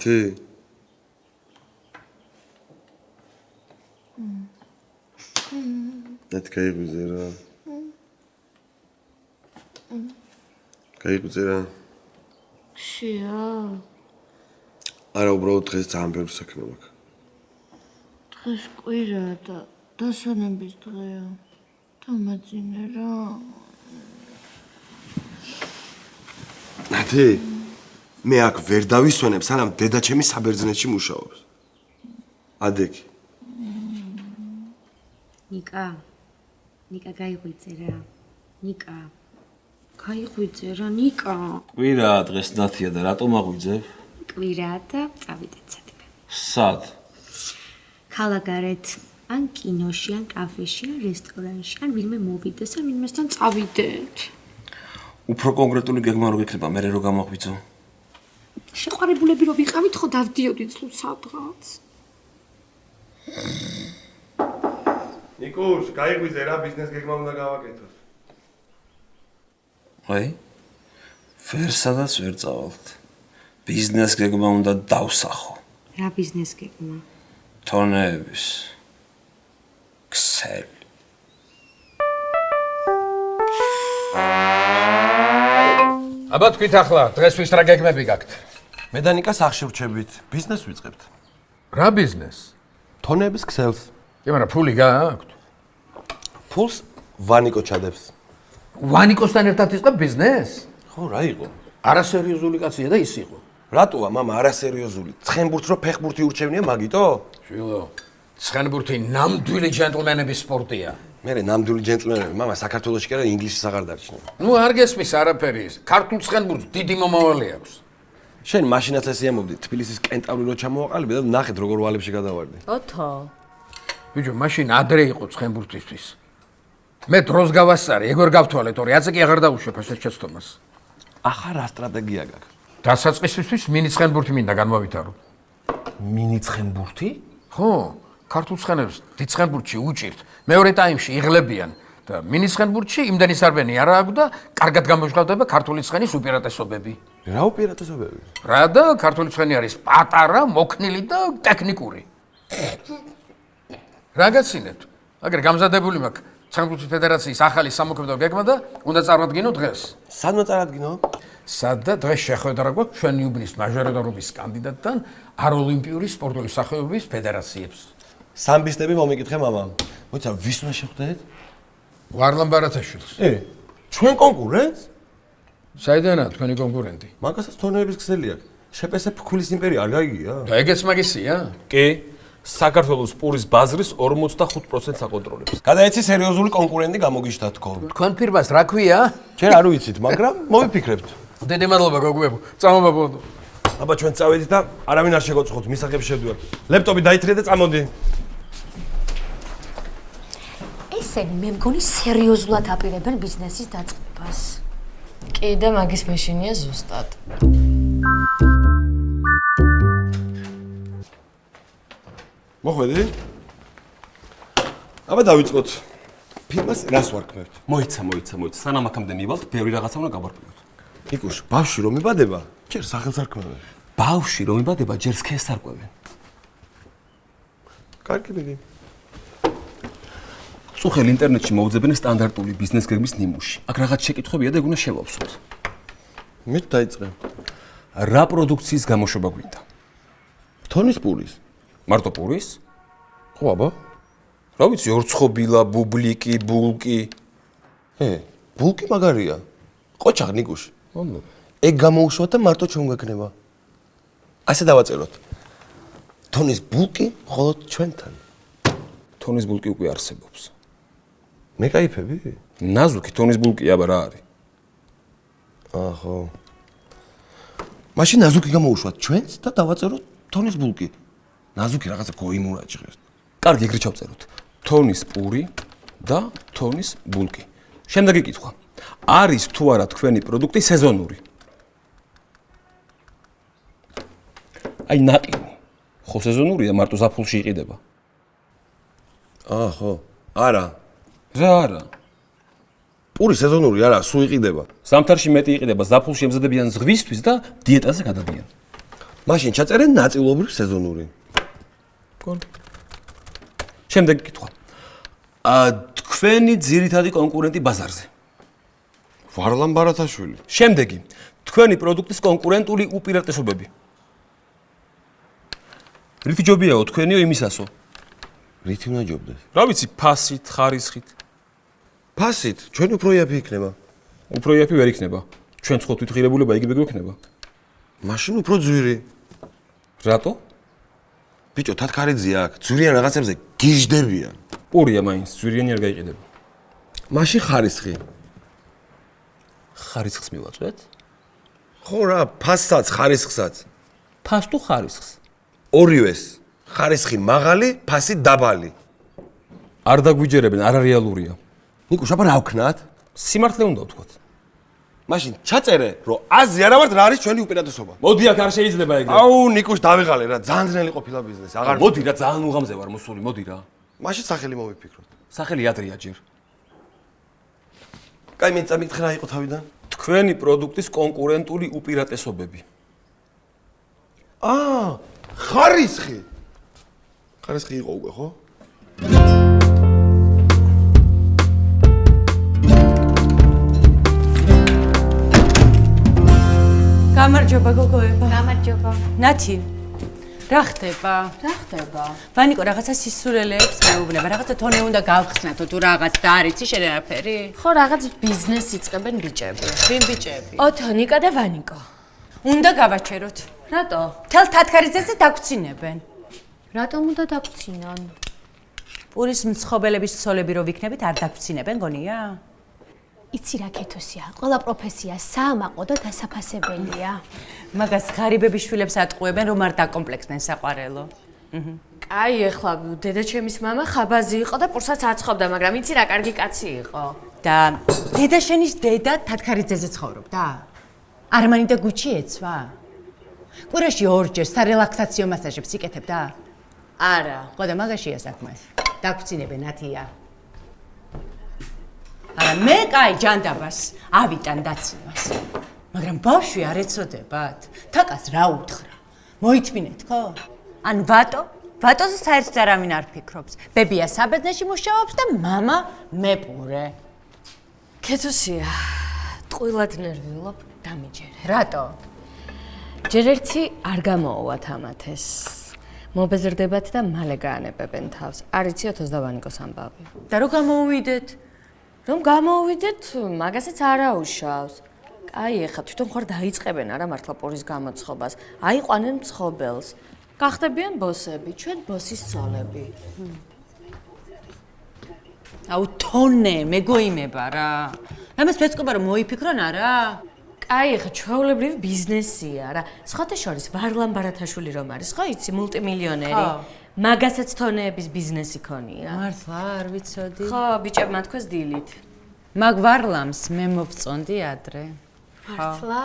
ნათი? ნათი გაიღვიძე რა. გაიღვიძე რა. შია? არა, უბრალოდ დღეს ძალიან ბევრი საქმე მაქვს. დღეს კვირა და დასვენების დღეა. დამაძინე რა. ნათი, მე აქ ვერ დავისვენებ, სანამ დედაჩემი საბერძნეთში მუშაობს. ადექი. ნიკა გაიღვიძე რა. ნიკა. გაიღვიძე რა, ნიკა. კვირაა დღეს ნათია და რატომ აღვიძებ? კვირაა და წავიდეთ სადმე. სად? ქალაქარეთ, ან კინოში, ან კაფეში, ან რესტორანში, ან ვინმე მოვიდეს, ან ვინმესთან წავიდეთ. უფრო კონკრეტული გეგმა რო გექნება, მე რო გამოღვიძო. შეყვარებულები რო ვიყავით, ხო დავდიოდით სულ სადღაც. ნიკუშ, გაიღვიძე რა, ბიზნეს გეგმა უნდა გავაკეთოთ. აი? ვერ სადაც ვერ წავალთ. ბიზნეს გეგმა უნდა დავსახო. რა ბიზნეს გეგმა? თონეების. ქსელი. აბა თქვით ახლა, დღესთვის რა გეგმები გაქვთ? მე და ნიკა სახში ვრჩებით, ბიზნეს ვიწყებთ. რა ბიზნეს? თონეების ქსელს. კი, მაგრამ ფული გააქვთ? ფულს ვანიკო ჩადებს. ვანიკოსთან ერთად იწყებ ბიზნესს? ხო, რა იყო? არასერიოზული კაცია და ის იყო. რატოა, მამა, არასერიოზული? ცხენბურთს რო ფეხბურთი ურჩევნია, მაგიტო? შვილო, ცხენბურთი ნამდვილი ჯენტლმენების სპორტია. მე ნამდვილი ჯენტლმენები, მამა, საქართველოში კი არა, ინგლისში აღარ დარჩნენ. ნუ არ გესმის არაფერი. ქართულ ცხენბურთს დიდი მომავალი აქვს. შენ მაშინაც ესე ამბობდი, თბილისის კენტავრი რო ჩამოვაყალიბე და ნახეთ როგორ ვალებში გადავარდი. ოთო. ბიჭო, მაშინ ადრე იყო ცხენბურთისთვის. მე დროს გავასწარე, ეგ ვერ გავთვალე, თორე აცი კი აღარ დაუშვებ ეს შეცდომას. ახლა რა სტრატეგია გაქვს? დასაწყისისთვის მინი ცხენბურთი მინდა განმავითარო. მინი ცხენბურთი? ხო, ქართულ ცხენებს დიდ ცხენბურთში უჭირთ. მეორე ტაიმში იღლებიან და მინი ცხენბურთში იმდენი სარბენი არა აქვს და კარგად გამოჟღავდება ქართული ცხენის უპირატესობები. რა უპირატესობები? რა და ქართული ცხენი არის პატარა, მოქნილი და ტექნიკური. რა გაცინებთ? აგერ გამზადებული მაქვს ცხენბურთის ფედერაციის ახალი სამოქმედო გეგმა და უნდა წარმოვადგინო დღეს. სანამ წარადგინო? სადა დღეს შეხვედრა გვაქვს ჩვენი უბნის მაჟორიტარობის კანდიდატთან აროლიმპიური სპორტული სახეობების ფედერაციებს. სამბისტები მომიკითხე მამამ. მოიცა, ვის უნდა შეხვდეთ? ვარლან ბარათაშვილს. ჩვენ კონკურენტს? საიდანაა თქვენი კონკურენტი? მაგასაც თონეების ქსელი აქვს. შეპესე ფქვილის იმპერია არ გაიგია? და ეგეც მაგისია? კი. საქართველოს პურის ბაზრის 45%-ს აკონტროლებს. გადაეცი სერიოზული კონკურენტი გამოგიშთა თქო. თქვენ ფირმას რა ქვია? ჩვენ არ ვიცით, მაგრამ მოვიფიქრებთ. დიდი მადლობა გოგოებო. წამომაბოდო. აბა ჩვენ წავედით და არავინ არ შეგოცხოთ, მისაღები შევდივართ. ლეპტოპი დაითრიე და წამოდი. ესენი მე მგონი სერიოზულად აპირებენ ბიზნესის დაწყებას. კი და მაგის მეშინია ზუსტად. მოხვედი? აბა დავიწყოთ. ფირმას რას ვარქმევთ? მოიცა. სანამ აქამდე მივალთ, ბევრი რაღაცა უნდა გავარკვიოთ. ნიკუშ, ბავშვი რომ იბადება, ჯერ სახელს არქმევენ. ბავშვი რომ იბადება, ჯერ სქესს არკვევენ. კარგი მიდი. წუხელ ინტერნეტში მოვძებენ სტანდარტული ბიზნეს გეგმის ნიმუში. აქ რაღაც შეკითხვებია და ეგ უნდა შევავსოთ. მე დაიწყე. რა პროდუქციის გამოშვება გვინდა? თონის პურის. მარტო პურის? ხო, აბა. რა ვიცი, ორცხობილა, ბუბლიკი, ბულკი. ბულკი მაგარია. ყოჩაღ ნიკუშ. ეგ გამოუშვა და მარტო ჩვენ გვექნება. ასე დავაწეროთ. თონის ბულკი მხოლოდ ჩვენთან. თონის ბულკი უკვე არსებობს. მე кайფები? ნაზუქი თონის ბულკი აბა რა არის? ხო. მაშინ ნაზუქი გამოუშვათ ჩვენს და დავაწეროთ თონის ბულკი. ნაზუქი რაღაცა გოიმურაჭყეს. კარგი, ეგრე ჩავწეროთ. თონის პური და თონის ბულკი. შემდეგი კითხვა. არის თუ არა თქვენი პროდუქტი სეზონური? აი ნაყინი. ხო სეზონურია, მარტო ზაფხულში იყიდება. ხო. არა. რა არა? პური სეზონური არა, სულ იყიდება. ზამთარში მეტი იყიდება, ზაფხულში ემზადებიან ზღვისთვის და დიეტაზე გადადიან. მაშინ ჩაწერე ნაწილობრივ სეზონური. გონი. შემდეგი კითხვა. თქვენი ძირითადი კონკურენტი ბაზარზე. ვარლამ ბარათაშვილი. შემდეგი. თქვენი პროდუქტის კონკურენტული უპირატესობები. რითი ჯობიაო თქვენიო იმისასო? რითი უნდა ჯობდეს? რა ვიცი, ფასით, ხარისხით. ფასით, ჩვენ უფრო იაფი იქნება. უფრო იაფი ვერ იქნება. ჩვენ ცხოთ ვითღირებულება იგივე გვექნება. მაშინ უფრო ძვირი. რატო? ბიჭო, თათქარიძე აქ, ძვირიან რაღაცებზე გიჟდებიან. პურია მაინც, ძვირიანი არ გაიყიდება. მაშინ ხარისხი. ხარისხს მივაწვეთ? ხო რა, ფასსაც, ხარისხსაც. ფას თუ ხარისხს? ორივეს. ხარისხი მაღალი, ფასი დაბალი. არ დაგვიჯერებენ, არარეალურია. ნიკუშ, აბა რა ვქნათ? სიმართლე უნდა ვთქვათ. მაშინ ჩაწერე, რომ აზი არა ვართ რა არის ჩვენი უპირატესობა. მოდი აქ არ შეიძლება ეგრე. აუ, ნიკუშ, დავიღალე რა, ძალიან ძნელი ყოფილა ბიზნესი. აღარ მოდი რა, ძალიან უღამზე ვარ მოსული, მოდი რა. მაშინ სახელი მოვიფიქროთ. სახელი ადრეა ჯერ. კაი, მე წამიკითხე რა იყო თავიდან? თქვენი პროდუქტის კონკურენტული უპირატესობები. ხარისხი. ხარისხი იყო უკვე, ხო? გამარჯობა გოგოება. გამარჯობა. ნათი. რა ხდება? რა ხდება? ვანიკო რაღაცა სისურელეებს მეუბნება, რაღაცა თონე უნდა გავხსნათო თუ რაღაც და არ იცი შენ არაფერი? ხო, რაღაც ბიზნესს იწყებენ ბიჭები. ვინ ბიჭები? ოთო, ნიკა და ვანიკო. უნდა გავაჩეროთ. რატო? თელ თათქარიძეზე დაგვრცინებენ. რატომ უნდა დაგვრცინონ? პურის მცხოველების ცოლები რო ვიქნებით არ დაგვრცინებენ გონია? იცი რა კეთოსია, ყველა პროფესია საამაყო და დასაფასებელია. მაგას ღარიბების შვილებს ატყუებენ რომ არ დაკომპლექსდნენ საყვარელო. კაი, ეხლა დედაჩემის მამა ხაბაზი იყო და პურსაც აცხობდა, მაგრამ იცი რა კარგი კაცი იყო. და დედა შენის დედა თათქარიძეზე ცხოვრობდა? არმანი და გუჩი ეცვა? კვირაში ორჯერ სარელაქსაციო მასაჟებს იკეთებდა? არა. ხო და მაგაშია საქმე. დაგვრცინებენ ათია. არა მე კაი ჯანდაბას ავიტან დაცინვას. მაგრამ ბავშვი არ ეცოდებათ. თაკას რა უთხრა? მოითმინეთ ხო? ან ვატოზე საერთოდ არავინ არ ფიქრობს. ბებია საბერძნეთში მუშაობს და მამა მეპურე. კეთოსია, ტყუილად ნერვიულობ, დამიჯერე. რატო? ჯერ ერთი არ გამოუვათ ამათეს. მობეზრდებათ და მალე გაანებებენ თავს. არ იცი ოთოს და ვანიკოს ამბავი. და რო გამოუვიდეთ? რომ გამოუვიდეთ, მაგასაც არ აუშავს. კაი, ეხლა თვითონ ხარ დაიწყებენ არა მართლა პურის გამოცხობას. აიყვანენ მცხობელს. გახდებიან ბოსები, ჩვენ ბოსის ცოლები. აუ თონე, მეგოიმება რა. ამას ვეწყობა რომ მოიფიქრონ არა? კაი, ეხლა ჩვეულებრივი ბიზნესია რა. სხვათა შორის ვარლამ ბარათაშვილი რომ არის, ხო იცი, მულტიმილიონერი. მაგასაც თონეების ბიზნესი ქონია. მართლა არ ვიცოდი. ხო, ბიჭებმა თქვეს დილით. მაგ ვარლამს მე მოვწონდი ადრე. მართლა?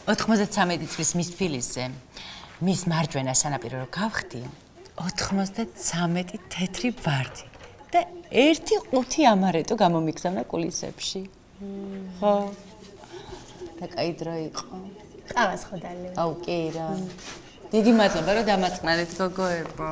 93 წლის მის თბილისზე. მის მარჯვენა სანაპირო რო გავხდი, 93 თეთრი ვარდი და 1-5 ამარეტო გამომიგზავნა კულისებში. ხო. და კაი დრო იყო. ყავას ხოდალი. აუ კი რა. დიდი მადლობა რომ დამაწყნარეთ გოგოებო.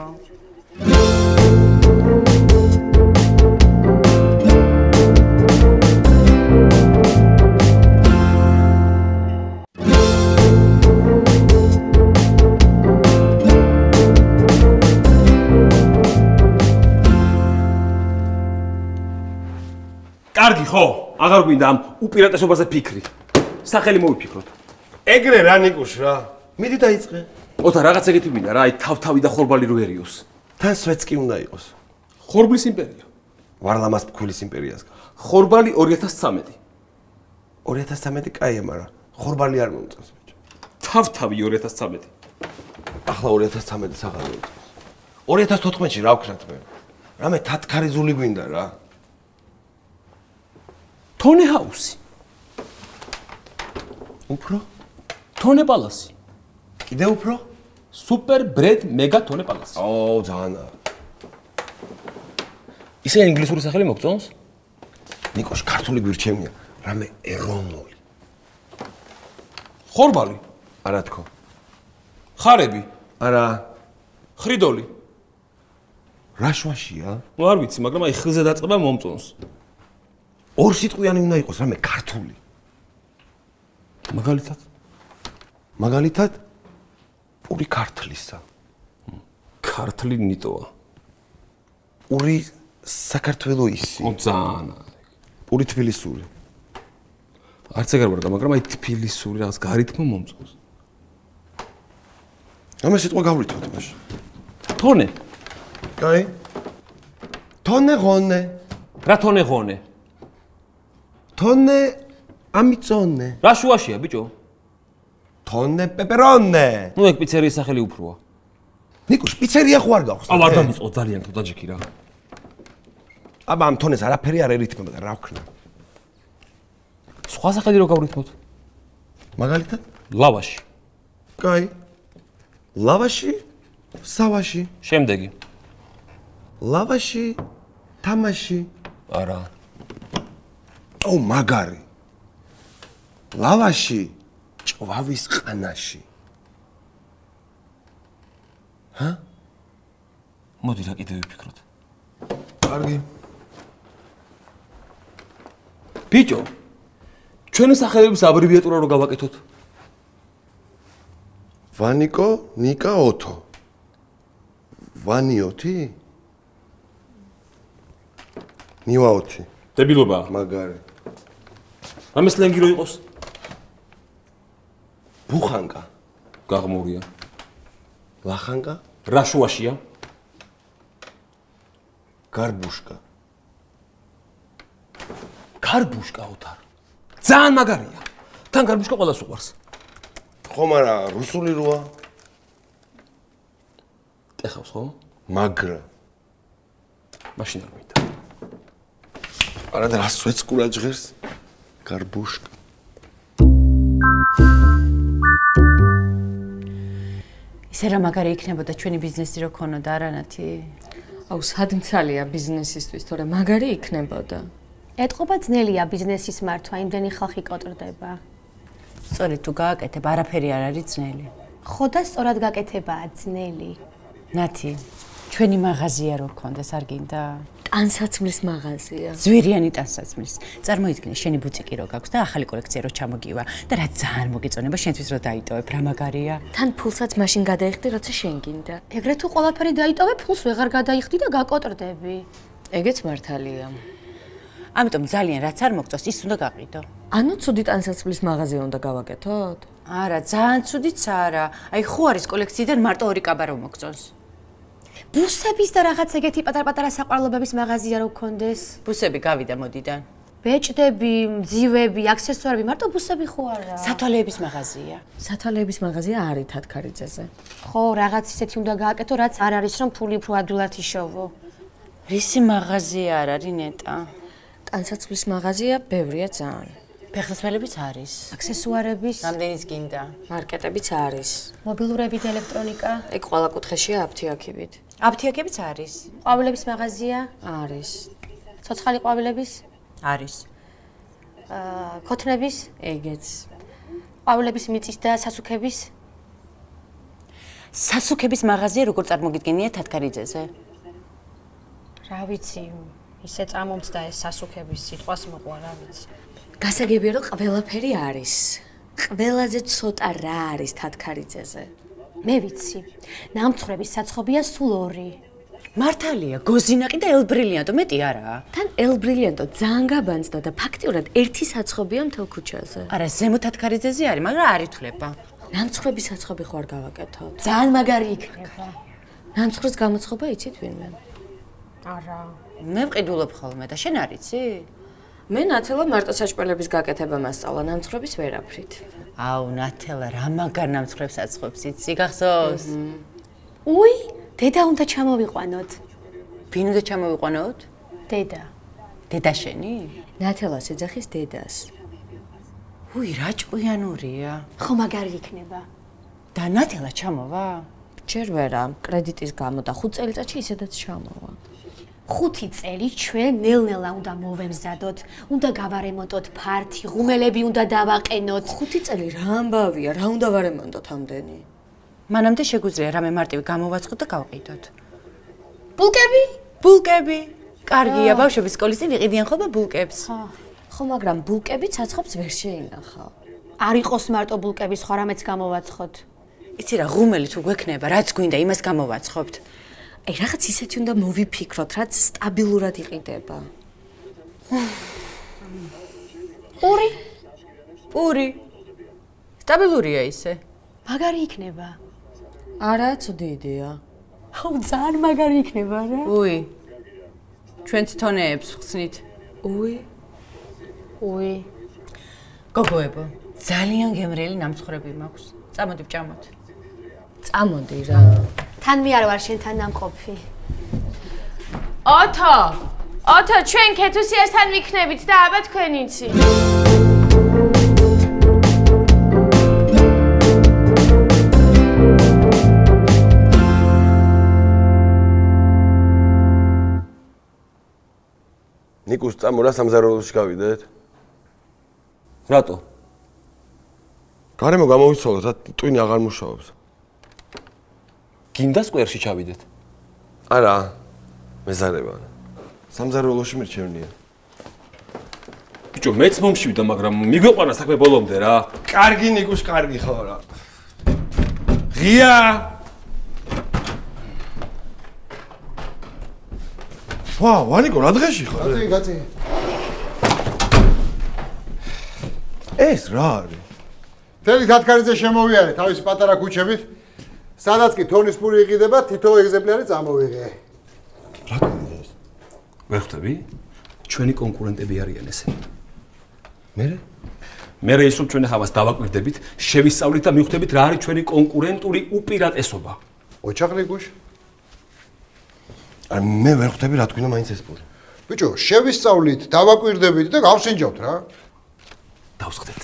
კარგი ხო? აღარ გვინდა ამ უპირატესობაზე ფიქრი. სახელი მოვიფიქროთ. ეგრე რა ნიკუშ რა. მიდი დაიწყე. ოთა რაღაც ეგეთი გვინდა რა, აი თავთავი და ხორბალი როერიოს. თან სვეც კი უნდა იყოს. ხორბლის იმპერია. ვარლამას ფქვილის იმპერიას. ხორბალი 2013. 2013 კაია, მაგრამ ხორბალი არ მომწონს ბიჭო. თავთავი 2013. ახლა 2013-ს აღარ მომწონს. 2014-ში რა ვქნათ მე? რამე თათქარიძული გვინდა რა. თონე ჰაუსი. უფრო? თონე პალასი. კიდე უფრო? სუპერ ბრედ მეგა თონე პალასი. ო, ძალიან. ისე ინგლისური სახელი მოგწონს? ნიკოშ, ქართული გვირჩევნია, რამე ეროვნული. ხორბალი. არა თქო. ხარები, არა, ხრიდოლი. რა შვაშია? ნუ არ ვიცი, მაგრამ აი ხილზე დაწყება მომწონს. ორ სიტყვიანი უნდა იყოს, რამე ქართული. მაგალითად, მაგალითად, პური ქართლისა. ქართლი ნიტოა. პური საქართველოისი. ძალიან. პური თბილისური. არც ეგარ ვარ, მაგრამ აი თბილისური რაღაც გარითმა მომწონს. რამე სიტყვა გავრითოთ მაშინ. თონე. კაი. თონე ღონე. რა თონე ღონე? თონე ამიწონე. რა შუაშია, ბიჭო? თონე პეპერონე. ნუ ეგ პიცერიის სახელი უფროა. ნიკუშ, პიცერია ხო არ გაქვს? აუ არ დამიწყო ძალიან თუ დაჯექი რა. აბა ამ თონეს არაფერი არ ერითმება და რა ვქნა. სხვა სახელი რო გავრითმოთ? მაგალითად? ლავაში. კაი. ლავაში, სავაში. შემდეგი. ლავაში, თამაში. არა. აუ მაგარი. ლავაში, ჭვავის ყანაში. მოდი რა კიდევ ვიფიქროთ. კარგი. ბიჭო, ჩვენი სახელების აბრევიატურა რო გავაკეთოთ? ვანიკო, ნიკა, ოთო. ვანიოთი? ნივაოთი. დებილობაა. მაგარი. რამე სლენგი რო იყოს? ბუხანკა, გაღმურია. ლახანკა, რა შუაშია? გარბუშკა. გარბუშკა ოთარ. ძალიან მაგარია. თან გარბუშკა ყველას უყვარს. ხომ არა, რუსული როა? ეხავს ხო? მაგრა. მაშინ არ მინდა. არა და რას ვეცკურა ჟღერს? გარბუშკა. ისე რა მაგარი იქნებოდა ჩვენი ბიზნესი რო ქონოდა არანათი? აუ სადმცალია ბიზნესისთვის, თორე მაგარი იქნებოდა. ეტყობა ძნელია ბიზნესის მართვა, იმდენი ხალხი კოტრდება. სწორედ თუ გააკეთებ, არაფერი არ არის ძნელი. ხო და სწორად გაკეთებაა ძნელი. ნათი, ჩვენი მაღაზია რო გქონდეს, არ გინდა? ტანსაცმლის მაღაზია. ზვირიანი ტანსაცმლის. წარმოიდგინე, შენი ბუციკი რო გაქვს და ახალი კოლექცია რო ჩამოგივა და რა ძალიან მოგეწონება შენთვის რო დაიტოვებ, რა მაგარია. თან ფულსაც მაშინ გადაიხდი, როცა შენ გინდა. ეგრე თუ ყველაფერი დაიტოვე, ფულს ვეღარ გადაიხდი და გაკოტრდები. ეგეც მართალია. ამიტომ ძალიან რაც არ მოგწონს, ის უნდა გაყიდო. ანუ ცუდი ტანსაცმლის მაღაზია უნდა გავაკეთოთ? არა, ძალიან ცუდიც არა. აი ხო არის კოლექციიდან მარტო ორი კაბა რომ მოგწონს. ბუსების და რაღაც ეგეთი პატარ-პატარა საყვარლობების მაღაზია რო გქონდეს. ბუსები გავიდა მოდიდან. ბეჭდები, მძივები, აქსესუარები, მარტო ბუსები ხო არა? სათვალეების მაღაზია. სათვალეების მაღაზია არის თათქარიძეზე. ხო, რაღაც ისეთი უნდა გააკეთო, რაც არ არის რომ ფული უფრო ადვილად იშოვო. რისი მაღაზია არ არის ნეტა? ტანსაცმლის მაღაზია ბევრია ძალიან. ფეხსაცმელებიც არის. აქსესუარების, რამდენიც გინდა? მარკეტებიც არის. მობილურები და ელექტრონიკა, ეგ ყველა კუთხეშია აფთიაქებით. აფთიაქებიც არის. ყვავილების მაღაზია, არის. ცოცხალი ყვავილების, არის. ქოთნების, ეგეც. ყვავილების მიწის და სასუქების. სასუქების მაღაზია როგორ წარმოგიდგენია თათქარიძეზე? რა ვიცი, ისე წამომწდა ეს სასუქების სიტყვას მოყვა, რა ვიცი. გასაგებია რომ ყველაფერი არის. ყველაზე ცოტა რა არის თათქარიძეზე. მე ვიცი. ნამცხრების საცხობია სულ 2. მართალია, გოზინაყი და ელბრილიანტო მეტი არაა. თან ელბრილიანტო ძალიან გაბანძდა და ფაქტიურად ერთი საცხობია მთელ ქუჩაზე. არა, ზემო თათქარიძეზე არის, მაგრამ არ ითვლება. ნამცხრების საცხობი ხო არ გავაკეთოთ? ძალიან მაგარი იქნება. ნამცხვრის გამოცხობა იცით ვინმე? არა. მე ვყიდულობ ხოლმე და შენ არ იცი? მე ნათელა მარტო საჭმელების გაკეთება მასწავლა, ნამცხრების ვერაფრით. აუ, ნათელა, რა მაგარ ნამცხრებს აწყობს იცი, გახსოვს? უი, დედა უნდა ჩამოვიყვანოთ. ვინ უნდა ჩამოვიყვანოთ? დედა. დედა შენი? ნათელას ეძახის დედას. უი, რა ჭკვიანურია. ხო მაგარი იქნება. და ნათელა ჩამოვა? ჯერ ვერა, კრედიტის გამო და 5 წელიწადში ისედაც ჩამოვა. 5 წელი ჩვენ ნელ-ნელა უნდა მოვემზადოთ, უნდა გავარემონტოთ ფართი, ღუმელები უნდა დავაყენოთ. 5 წელი რა ამბავია, რა უნდა ვარემონტოთ ამდენი? მანამდე შეგვიძლია რამე მარტივი გამოვაცხოთ და გავყიდოთ. ბულკები? ბულკები. კარგია, ბავშვები სკოლის წინ იყიდიან ხოლმე ბულკებს. ხო, მაგრამ ბულკები ცაცხობს ვერ შეინახავ. არ იყოს მარტო ბულკები, სხვა რამეც გამოვაცხოთ. იცი რა, ღუმელი თუ გვექნება, რაც გვინდა, იმას გამოვაცხობთ. აი, რაღაც ისეთი უნდა მოვიფიქროთ, რაც სტაბილურად იყიდება. პური? პური. სტაბილურია ისე. მაგარი იქნება. არა, ცუდი იდეა. აუ, ძალიან მაგარი იქნება რა. უი. ჩვენც თონეებს ხსნით. უი. უი. გოგოებო, ძალიან გემრიელი ნამცხრები მაქვს. წამოდი ვჭამოთ. წამოდი რა. თან მე არ ვარ შენთან ნამყოფი. ოთო, ჩვენ ქეთუსიასთან ვიქნებით და აბა თქვენ იცი. ნიკუს წამორა სამზარეულოში გავიდეთ. რატო? გარემო გამოვიცვალოთ, რა ტვინი აღარ მუშაობს. გინდა სკვერში ჩავიდეთ. არა, მეზარება. სამზარეულოში მირჩევნია. ბიჭო, მეც მომშვიდა, მაგრამ მიგვეყვანა საქმე ბოლომდე რა. კარგი ნიკუს, კარგი ხო რა. ღია! ვანიკო, რა დღეში ხარ? გაწი. ეს რა არის? თელი თათქარიძე შემოვიარე თავისი პატარა ქუჩებით. სადაც კი თონის პური იყიდება, თითო ეგზემპლარი წამოვიღე. რა გქონდა ეს? ვერ ხვდები? ჩვენი კონკურენტები არიან ესენი. მე მე ისო ჩვენ ახავას დავაკვირდებით, შევისწავლით და მივხვდებით რა არის ჩვენი კონკურენტული უპირატესობა. ოჩაღლი გუშ. არ მე ვერ ხვდები რა თქვინა მაინც ეს პური. ბიჭო, შევისწავლით, დავაკვირდებით და გავსინჯავთ რა. დავსხდეთ.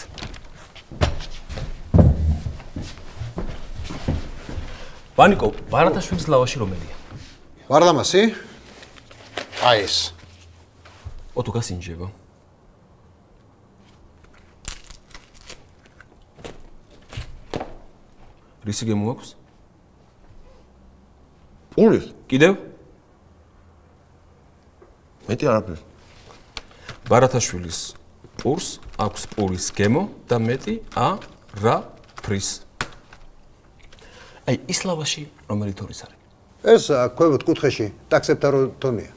ვანიკო, ბარათაშვილის ლავაში რომელია? ვარლამასი? აი ეს. ოტო გასინჯება. რისი გემოაქვს? პურის? კიდევ? მეტი არაფერს. ბარათაშვილის პურს აქვს პურის გემო და მეტი არაფრის. აი, ის ლავაში რომელი თორის არის? ეს ქვევით კუთხეში, ტაქსებთან რო თონია.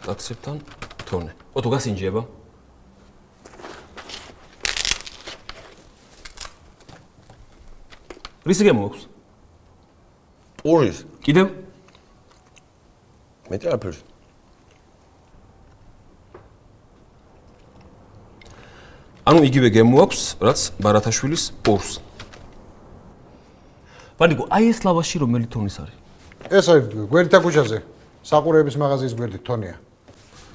ტაქსებთან თონე. ოტო გასინჯება. რისი გემოაქვს? პურის? კიდევ? მეტი არაფერს. ანუ იგივე გემოაქვს, რაც ბარათაშვილის პურს. ვანიკო, აი ეს ლავაში რომელი თონის არის? ეს არის გვერდითა ქუჩაზე, საყურეების მაღაზიის გვერდით თონია.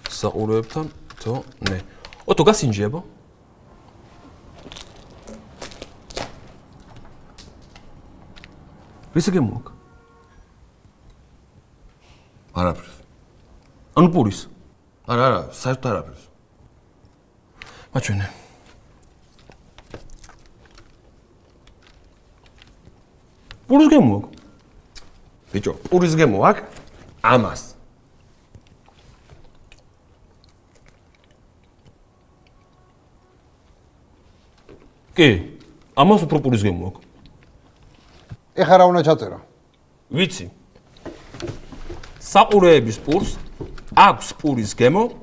საყურეებთან თონე. ოტო გასინჯება. რისი გემოაქვს? არაფერს. ანუ პურის? არა, საერთოდ არაფერს. მაჩვენე. პურის გემოაქვს? ბიჭო, პურის გემო აქვს ამას. კი, ამას უფრო პურის გემო აქვს. ეხლა რა უნდა ჩაწერო? ვიცი. საყურეების პურს აქვს პურის გემო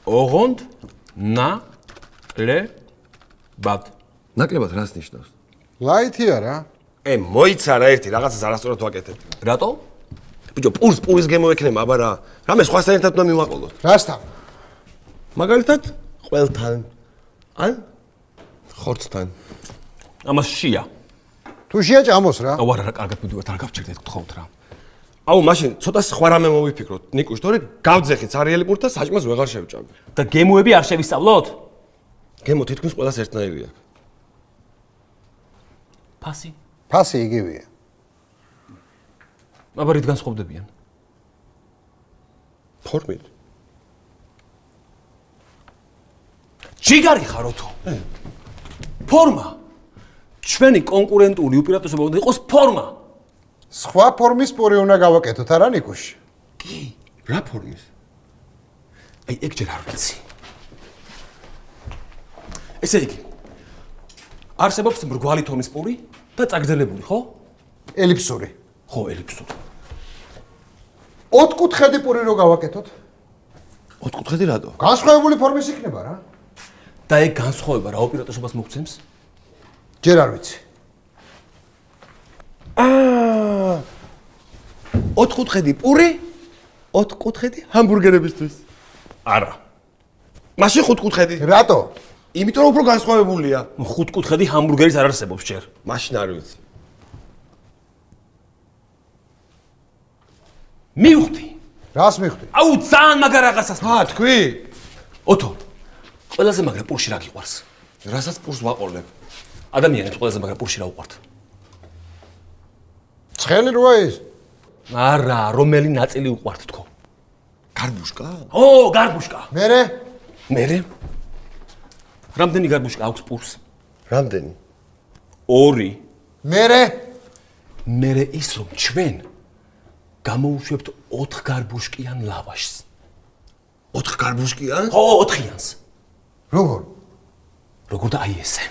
ოღონდ ნაკლებად. ნაკლებად რას ნიშნავს? ლაითია რა. მოიცა რა ერთი რაღაცას არასწორად ვაკეთებ. რატო? ბიჭო, პურის გემო ექნება, აბა რა. რამე სხვასთან ერთად უნდა მივაყოლოთ. რასთან? მაგალითად, ყველთან. ან ხორცთან. ამას შია. თუ შეაჭამოს რა. აუ არა, კარგად მიდივართ, არ გავჩერდეთ, გთხოვთ რა. აუ, მაშინ ცოტა სხვა რამე მოვიფიქროთ. ნიკუშ, თორე გავძეხით სარიელი პურს და საჭმელს ვეღარ შევჭამ. და გემოები არ შევისწავლოთ? გემო თითქმის ყველას ერთნაირი აქვს. ფასი. ფასი იგივეა. აბა რით განსხვავდებიან? ფორმით. ჯიგარი ხარ ოთო. ფორმა. ჩვენი კონკურენტული უპირატესობა უნდა იყოს ფორმა. სხვა ფორმის პური უნდა გავაკეთოთ, არა ნიკუში? კი, რა ფორმის? აი, ეგ ჯერ არ ვიცი. ესე იგი, არსებობს მრგვალი თონის პური და წაგრძელებული, ხო? ელიფსური. ხო, ელიფსური. ოთხკუთხედი პური რო გავაკეთოთ? ოთხკუთხედი რატო? განსხვავებული ფორმის იქნება რა. და ეგ განსხვავება რა უპირატესობას მოგცემს? ჯერ არ ვიცი. ოთხკუთხედი პური, ოთხკუთხედი ჰამბურგერებისთვის. არა. მაშინ ხუთკუთხედი. რატო? იმიტომ რომ უფრო განსხვავებულია. ხუთკუთხედი ჰამბურგერის არ არსებობს ჯერ. მაშინ არ ვიცი. მივხვდი. რას მივხვდი? აუ, ძალიან მაგარ რაღაცას. თქვი? ოთო. ყველაზე მაგრა პურში რა გიყვარს? რასაც პურს ვაყოლებ. ადამიანებს ყველაზე მაგრა პურში რა უყვართ? ცხელი როა ის? არა, რომელი ნაწილი უყვართ თქო? გარბუშკა? ო, გარბუშკა. მერე? მერე? რამდენი გარბუშკა აქვს პურს? რამდენი? 2. მერე? მერე ის რომ ჩვენ გამოუშვებთ 4 გარბუშკიან ლავაშს. 4 გარბუშკიან? ხო, 4-იანს. როგორ? როგორ და აი ესე.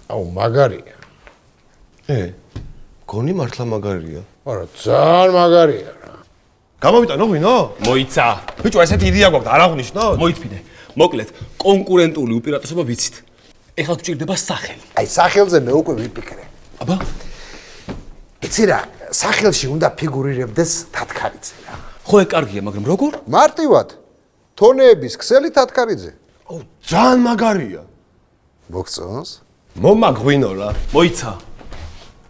აუ, მაგარია. გონი მართლა მაგარია. არა, ძალიან მაგარია რა. გამოვიტანო ღვინო? მოიცა. ბიჭო, ესეთი იდეა გვაქვს, არ აღვნიშნოთ? მოითმინე. მოკლედ, კონკურენტული უპირატესობა ვიცით. ეხლა გჭირდება სახელი. აი, სახელზე მე უკვე ვიფიქრე. აბა, იცი რა, სახელში უნდა ფიგურირებდეს თათქარიძე რა. ხო, ეგ კარგია, მაგრამ როგორ? მარტივად. თონეების ქსელი თათქარიძე. აუ, ძალიან მაგარია. მოგწონს? მომაგვინო რა. მოიცა.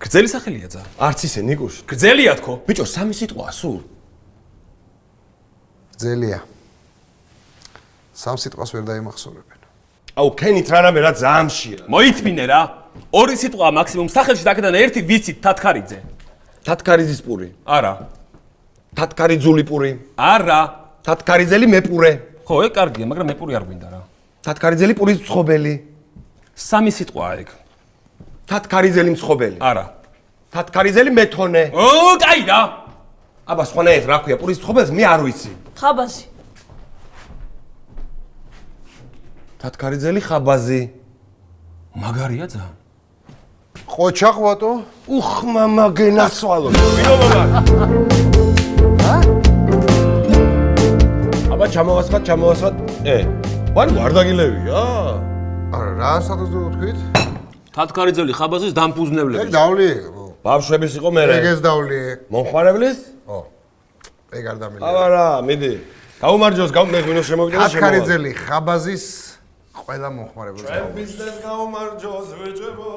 გრძელი სახელია ძა. არც ისე ნიკუში. გრძელია თქო. ბიჭო, 3 სიტყვაა სულ. ძელია. სამ სიტყვას ვერ დაიმახსოვრებენ. აუ, ქენით რამე რა ძაამშია. მოითმინე რა. 2 სიტყვაა მაქსიმუმ სახელში და აქედან 1 ვიცით თათქარიძე. თათქარიძის პური. არა. თათქარიძული პური. არა. თათქარიძელი მეპურე. ხო, ეგ კარგია, მაგრამ მეპური არ გვინდა რა. თათქარიძელი პურის მცხობელი. 3 სიტყვაა ეგ. თათქარიძელი მცხობელი. არა. თათქარიძელი მეთონე. ო, კაი რა. აბა, სხვანაირად რა ქვია პურის მცხობელს, მე არ ვიცი. ხაბაზი. თათქარიძელი ხაბაზი. მაგარია ძა. ყოჩა ყვატო? უხ, მამა გენასვალო. ვინო მამა? აბა, ჩამოვასხათ. ვარ ვარდაგილევია? არა, რა სადაზო თქვით? თათქარიძელი ხაბაზის ეგ დამფუძნებლები. დავლი. ბავშვების იყო მე. ეგეს დავლი. მომხმარებლის? ო. ეგ არ დამილია. აბა რა, მიდი. გაუმარჯოს, მე ღვინოს შემოვიდა და შემოვა. თათქარიძელი ხაბაზის ყველა მომხმარებელს. ბიზნეს გაუმარჯოს, ვეჭებო.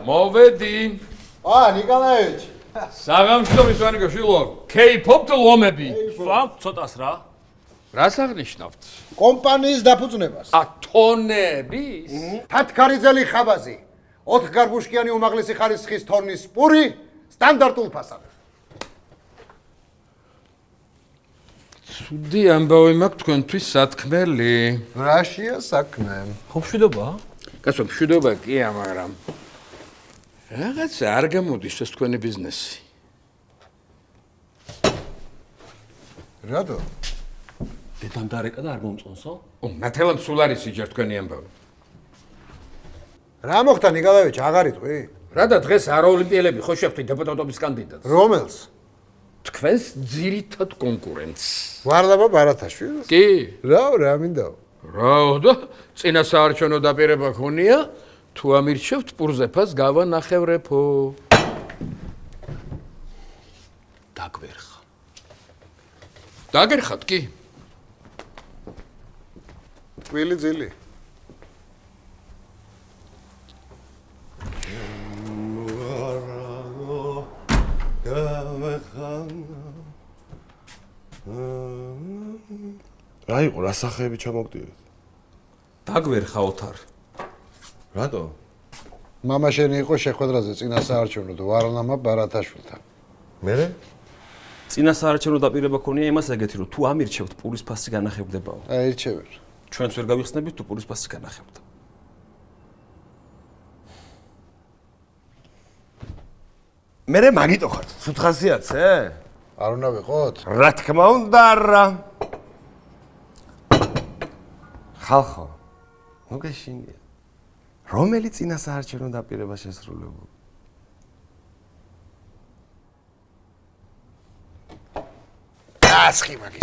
მოვედი. ნიკოლაევიჩ. საღამშობის ვანიკო შილო. K-pop-თ ლომები. სვამ ცოტას რა. რას აღნიშნავთ? კომპანიის დაფუძნებას. თონების? თათქარიძელი ხაბაზი. 4 გარბუშკიანი უმაღლესი ხარისხის თონის პური სტანდარტულ ფასად. ცუდი ამბავი მაქვს თქვენთვის სათქმელი. რაშია საქმე? ხო, მშვიდობა? კაცო, მშვიდობა კია, მაგრამ რაღაც არ გამოდის ეს თქვენი ბიზნესი. რატო? დედამ დარეკა და არ მომწონსო? ნათელამ სულ არის იჯერ თქვენი ამბავი. რა მოხდა ნიკოლაევიჩ, აღარ იტყვი? რა და დღეს არაოლიმპიელები ხო შეხვდი დეპუტატობის კანდიდატს? რომელს? თქვენს ძირითად კონკურენტს. ვარლაბა ბარათაშვილს? კი. რა მინდა? რაო და წინა საარჩევნო დაპირება ქონია? თუ ამირჩევთ პურზეფას გავანახევრებო. დაგვერხა. დაგერხათ კი? ტვილი ძილი. რა იყო, რა სახეები ჩამოგდივეთ? დაგვერხა ოთარ. რატო? მამა შენი იყო შეხვედრაზე წინა საარჩევნო ვარლამა ბარათაშვილთან. მერე? წინა საარჩევნო დაპირება ქონია იმას ეგეთი რომ თუ ამირჩევთ პურის ფასი განახებდებაო. აირჩევენ. ჩვენც ვერ გავიხსნებით თუ პურის ფასი განახებდა. მერე მაგიტო ხარ, სუთხასიათზე? არ უნდა ვიყოთ? რა თქმა უნდა არა. ხალხო, მოგეშინია. რომელი წინა საარჩევნო დაპირება შესრულებული? ასხი მაგის.